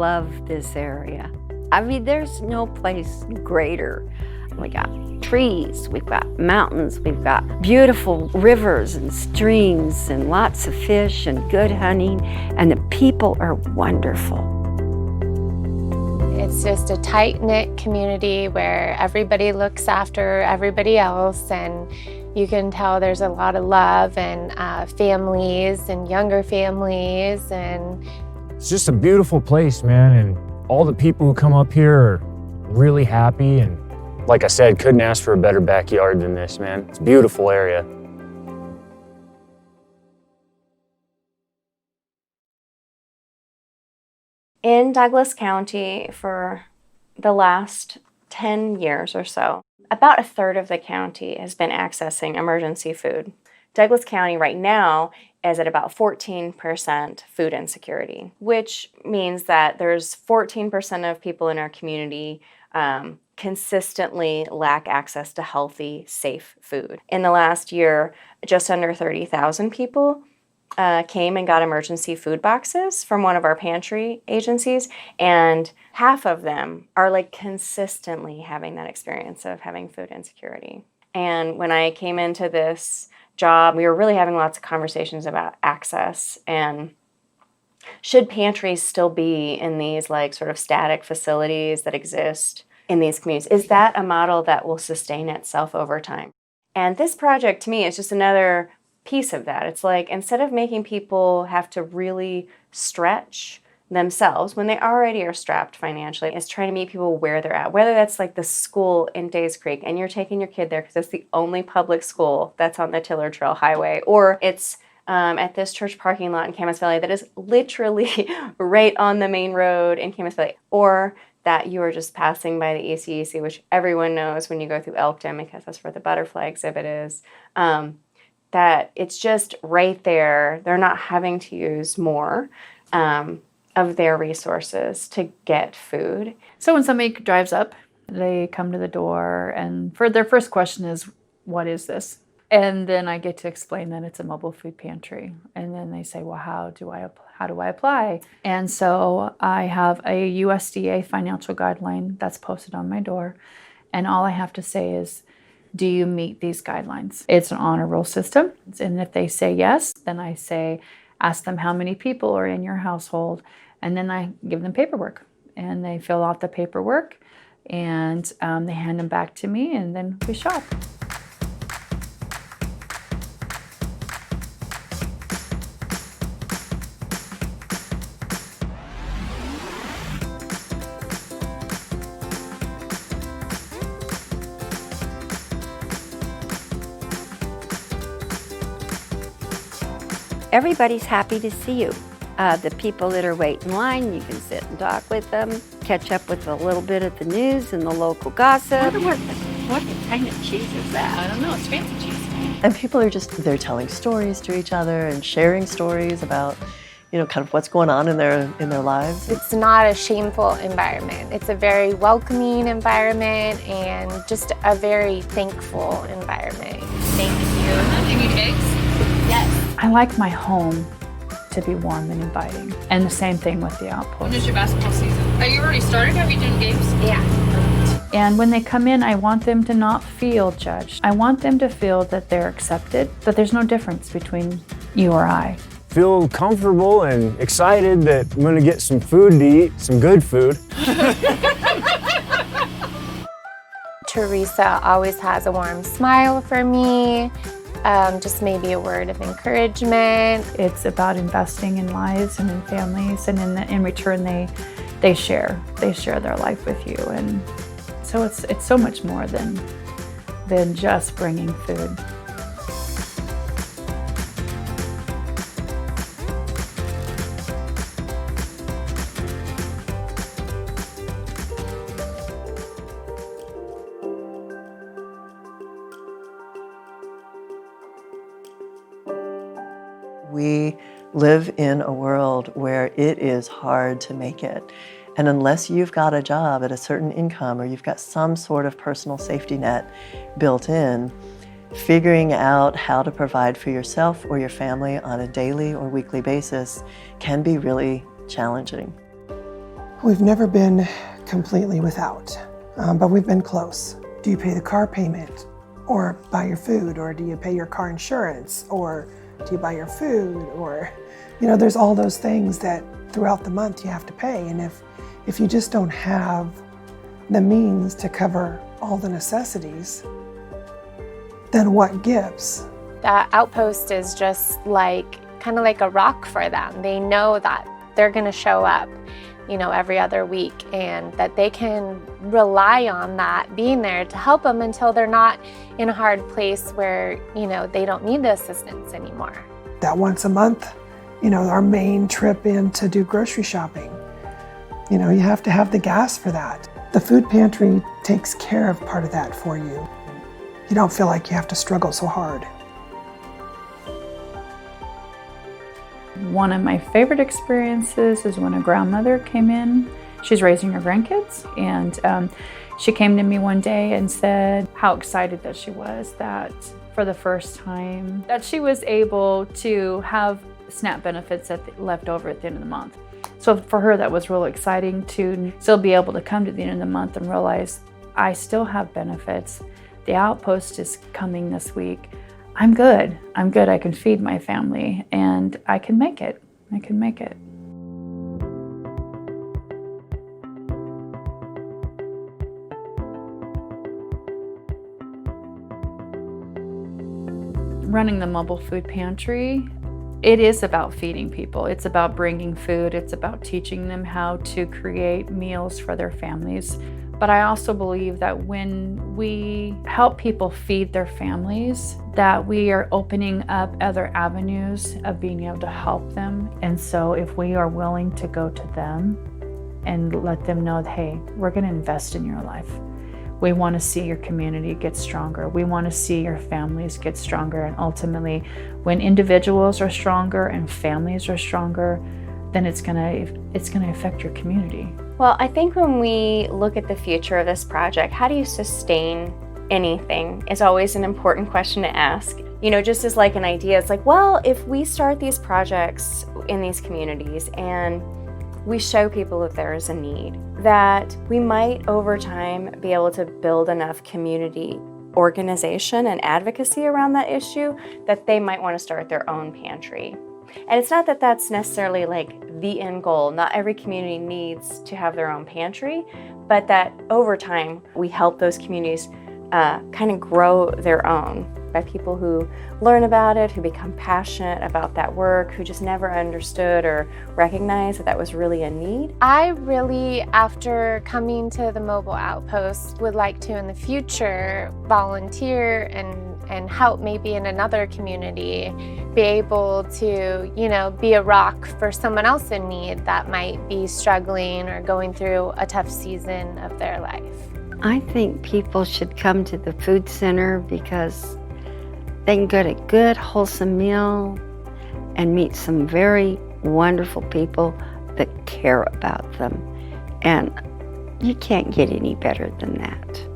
love this area. I mean, there's no place greater. We got trees, we've got mountains, we've got beautiful rivers and streams and lots of fish and good hunting, and the people are wonderful. It's just a tight-knit community where everybody looks after everybody else, and you can tell there's a lot of love and families and younger families. And it's just a beautiful place, man, and all the people who come up here are really happy, and like I said, couldn't ask for a better backyard than this, man. It's a beautiful area. In Douglas County, for the last 10 years or so, about a third of the county has been accessing emergency food. Douglas County right now is at about 14% food insecurity, which means that there's 14% of people in our community consistently lack access to healthy, safe food. In the last year, just under 30,000 people came and got emergency food boxes from one of our pantry agencies, and half of them are like consistently having that experience of having food insecurity. And when I came into this job, we were really having lots of conversations about access and should pantries still be in these like sort of static facilities that exist in these communities? Is that a model that will sustain itself over time? And this project to me is just another piece of that. It's like, instead of making people have to really stretch themselves when they already are strapped financially, it's trying to meet people where they're at, whether that's like the school in Days Creek and you're taking your kid there because it's the only public school that's on the Tiller Trail Highway, or it's at this church parking lot in Camas Valley that is literally right on the main road in Camas Valley, or that you are just passing by the ECEC, which everyone knows when you go through Elkton because that's where the butterfly exhibit is, that it's just right there. They're not having to use more of their resources to get food. So when somebody drives up, they come to the door, and for their first question is, what is this? And then I get to explain that it's a mobile food pantry. And then they say, well, how do I apply? And so I have a USDA financial guideline that's posted on my door. And all I have to say is, do you meet these guidelines? It's an honor roll system. And if they say yes, then I say, ask them how many people are in your household. And then I give them paperwork. And they fill out the paperwork. And they hand them back to me. And then we shop. Everybody's happy to see you. The people that are waiting in line, you can sit and talk with them, catch up with a little bit of the news and the local gossip. What kind of cheese is that? I don't know, it's fancy cheese. And people are they're telling stories to each other and sharing stories about, kind of what's going on in their lives. it's not a shameful environment. It's a very welcoming environment and just a very thankful environment. Thank you. Do you need eggs? Yes. I like my home to be warm and inviting. And the same thing with the Outpost. When is your basketball season? Are you already started? Have you done games? Yeah. And when they come in, I want them to not feel judged. I want them to feel that they're accepted, that there's no difference between you or I. Feel comfortable and excited that I'm gonna get some food to eat, some good food. Teresa always has a warm smile for me. Just maybe a word of encouragement. It's about investing in lives and in families, and in return they share their life with you, and so it's so much more than just bringing food. We live in a world where it is hard to make it. And unless you've got a job at a certain income or you've got some sort of personal safety net built in, figuring out how to provide for yourself or your family on a daily or weekly basis can be really challenging. We've never been completely without, but we've been close. Do you pay the car payment or buy your food, or do you pay your car insurance, or do you buy your food, or, there's all those things that throughout the month you have to pay. And if you just don't have the means to cover all the necessities, then what gives? That Outpost is just kind of like a rock for them. They know that they're going to show up, every other week, and that they can rely on that being there to help them until they're not in a hard place where, they don't need the assistance anymore. That once a month, our main trip in to do grocery shopping, you have to have the gas for that. The food pantry takes care of part of that for you. You don't feel like you have to struggle so hard. One of my favorite experiences is when a grandmother came in. She's raising her grandkids, and she came to me one day and said how excited that she was that for the first time that she was able to have SNAP benefits left over at the end of the month. So for her, that was really exciting to still be able to come to the end of the month and realize I still have benefits. The Outpost is coming this week. I'm good. I can feed my family, and I can make it. Running the mobile food pantry, it is about feeding people. It's about bringing food. It's about teaching them how to create meals for their families. But I also believe that when we help people feed their families, that we are opening up other avenues of being able to help them. And so if we are willing to go to them and let them know that, hey, we're going to invest in your life. We want to see your community get stronger. We want to see your families get stronger. And ultimately, when individuals are stronger and families are stronger, then it's going to affect your community. Well, I think when we look at the future of this project, how do you sustain anything is always an important question to ask. Just as like an idea, it's like, well, if we start these projects in these communities and we show people that there is a need, that we might over time be able to build enough community organization and advocacy around that issue that they might want to start their own pantry. And it's not that that's necessarily like the end goal. Not every community needs to have their own pantry, but that over time we help those communities kind of grow their own by people who learn about it, who become passionate about that work, who just never understood or recognized that that was really a need. I really, after coming to the mobile outpost, would like to in the future volunteer and help maybe in another community, be able to, be a rock for someone else in need that might be struggling or going through a tough season of their life. I think people should come to the food center because they can get a good, wholesome meal and meet some very wonderful people that care about them. And you can't get any better than that.